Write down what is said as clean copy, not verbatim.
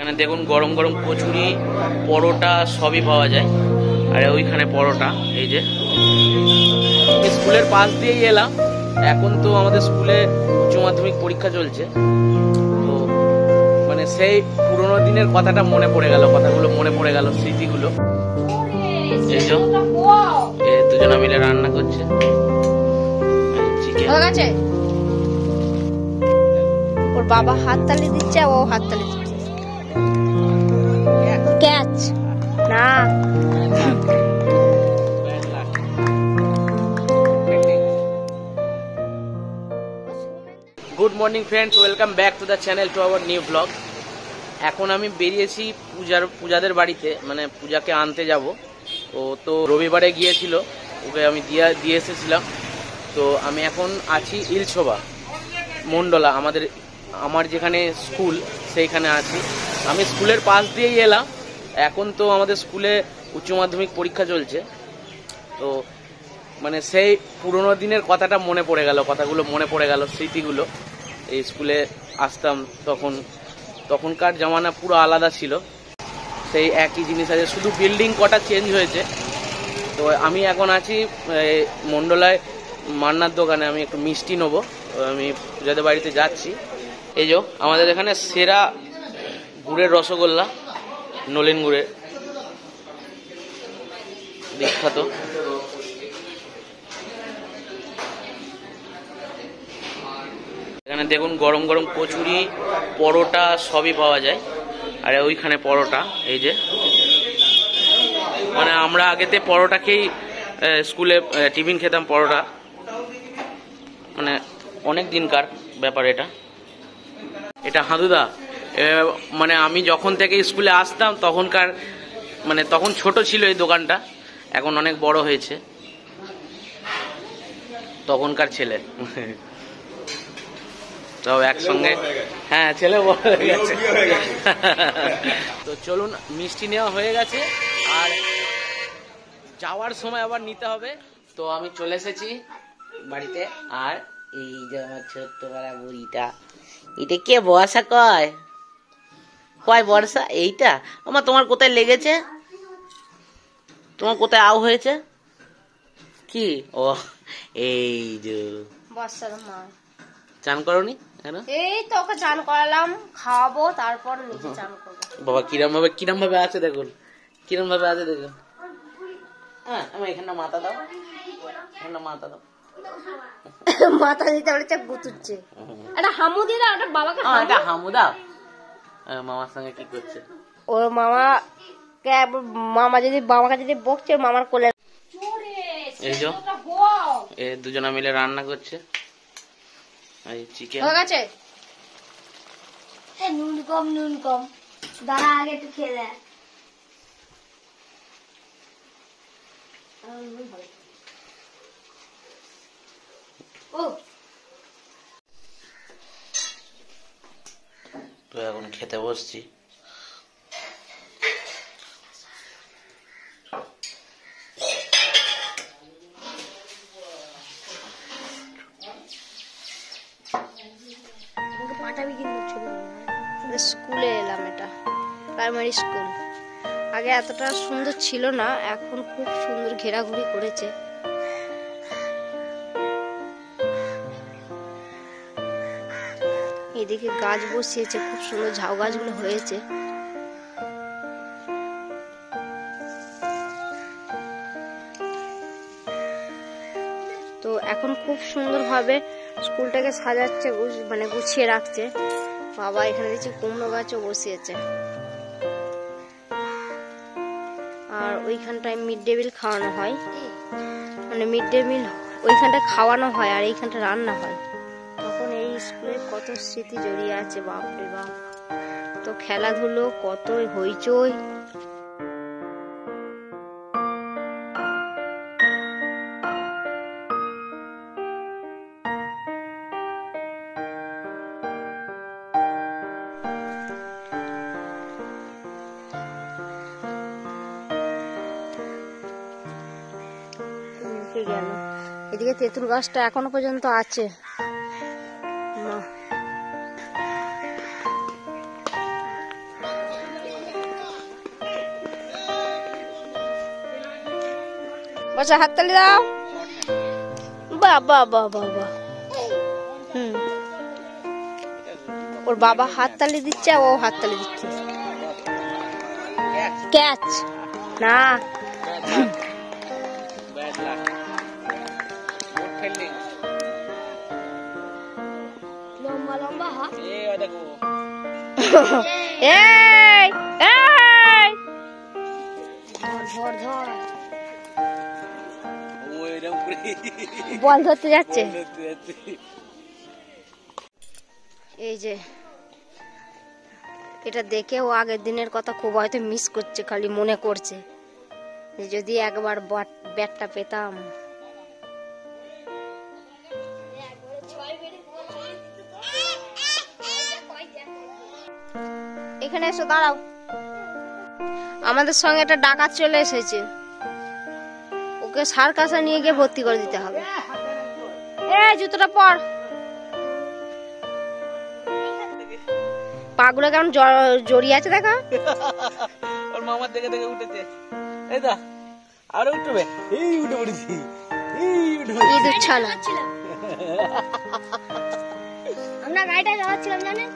এখানে দেখুন গরম গরম কচুরি, পরোটা সবই পাওয়া যায়। আর ওইখানে পরোটা, এই যে স্কুলের পাশ দিয়েই এলাম। এখন তো আমাদের স্কুলে উচ্চ মাধ্যমিক পরীক্ষা চলছে, তো মানে সেই পুরোনো দিনের কথাটা মনে পড়ে গেল, কথাগুলো মনে পড়ে গেল, স্মৃতিগুলো। এই যে দুজনে মিলে রান্না করছে চিকেন। ওর বাবা হাততালি দিচ্ছে, ও হাততালি দিচ্ছে। ক্যাচ না, good morning friends, welcome back to the channel, to our new blog. এখন আমি বেরিয়েছি পূজাদের বাড়িতে, মানে পূজাকে আনতে যাব। ও তো রবিবারে গিয়েছিল, ওকে আমি দিয়ে এসেছিলাম। তো আমি এখন আছি ইলছোবা মন্ডলা, আমার যেখানে স্কুল সেইখানে আছি। আমি স্কুলের পাশ দিয়েই এলাম। এখন তো আমাদের স্কুলে উচ্চ মাধ্যমিক পরীক্ষা চলছে, তো মানে সেই পুরোনো দিনের কথাটা মনে পড়ে গেল, কথাগুলো মনে পড়ে গেল, স্মৃতিগুলো। এই স্কুলে আসতাম তখনকার জামানা পুরো আলাদা ছিল, সেই একই জিনিস আছে, শুধু বিল্ডিং কটা চেঞ্জ হয়েছে। তো আমি এখন আছি মন্ডলায় মান্নার দোকানে, আমি একটু মিষ্টি নেবো, আমি পূজাদের বাড়িতে যাচ্ছি। এই যে আমাদের এখানে সেরা গুড়ের রসগোল্লা, নলেন গুড়ের, বিখ্যাত। এখানে দেখুন গরম গরম কচুরি, পরোটা সবই পাওয়া যায়। আর ওইখানে পরোটা, এই যে মানে আমরা আগেতে পরোটা খেয়েই স্কুলে টিফিন খেতাম, পরোটা মানে অনেক দিনকার ব্যাপার। এটা হাঁদুদা, মানে আমি যখন থেকে স্কুলে আসতাম তখনকার, মানে তখন ছোট ছিল এই দোকানটা, এখন অনেক বড় হয়েছে। তখনকার ছেলে সব একসঙ্গে, হ্যাঁ ছেলে বড় হয়ে গেছে। তো চলুন, মিষ্টি নেওয়া হয়ে গেছে, আর যাওয়ার সময় আবার নিতে হবে। তো আমি চলে এসেছি বাড়িতে। আর এই যে আমার ছোট্ট পাড়া বুড়িটা, এটা কে বর্ষা কয় বর্ষা? এইটা আমার, তোমার কোথায় লেগেছে? তোমার কোথায় আও হয়েছে কি? ও এই যে বর্ষার মা। চান করনি কেন? এই তো ওকে চান করালাম, খাওয়াবো, তারপর নিজে চান করবো। বাবা কিরম ভাবে আছে দেখুন, কিরম ভাবে আছে দেখুন। হ্যাঁ, আমি এখানে মাথা দাও, এখানে মাথা দাও। মাথা দিতে বলেছে, গুতুচ্ছে। একটা হামু দিয়ে দাও, ওটা বাবাকে হামু দাও। মামার সঙ্গে কি করছে ওর মামা যদি বাবাকে যদি বকছে, মামার কোলে। এই যে দুজনে মিলে রান্না করছে চিকেন। হয়ে গেছে? নুন কম দাঁড়া, আগে একটু খেয়ে দেয়। তো এখন খেতে বসছি। স্কুলে এলাম, এটা প্রাইমারি স্কুল। আগে এতটা সুন্দর ছিল না, এখন খুব সুন্দর ঘেরাঘুরি করেছে। এদিকে গাছ বসিয়েছে, খুব সুন্দর ঝাউ গাছগুলো হয়েছে। তো এখন খুব সুন্দরভাবে স্কুলটাকে সাজাচ্ছে, মানে গুছিয়ে রাখছে। বাবা এখানে দেখছি কুমড়ো গাছও বসিয়েছে। আর ওইখানটায় মিড ডে মিল খাওয়ানো হয়, মানে মিড ডে মিল ওইখানটায় খাওয়ানো হয় আর এইখানটা রান্না হয়। তখন এই স্কুলে কত স্মৃতি জড়িয়ে আছে, বাপরে বাপ। তো খেলাধুলো, কত হইচই। গেল এদিকে তেঁতুল গাছটা এখনো পর্যন্ত আছে। বসে হাততালি দাও। বাহ বাহ বাহ বাহ বাহ। ওর বাবা হাততালি দিচ্ছে, ও হাততালি দিচ্ছে। ক্যাচ না, লম্বা লম্বা হাত। এই এই ধর ধর, বল ধরতে যাচ্ছে। এই যে এটা দেখে ও আগের দিনের কথা খুব হয়তো মিস করছে, খালি মনে করছে যে যদি একবার ব্যাটটা পেতাম। এখানে এসো, দাঁড়াও। আমাদের সঙ্গে একটা ডাকাত চলে এসেছে, ওকে সার্কাসে নিয়ে গিয়ে ভর্তি করে দিতে হবে। জুতোটা পর। পাগুলো কেমন জড়িয়ে আছে দেখা। ওর মামার দেখে দেখে উঠেছে। এই দা আরে উঠবে, এই উঠে পড়েছি, ঈদ উচ্ছালা। আমরা গাড়িটা চালাচ্ছিলাম জানেন।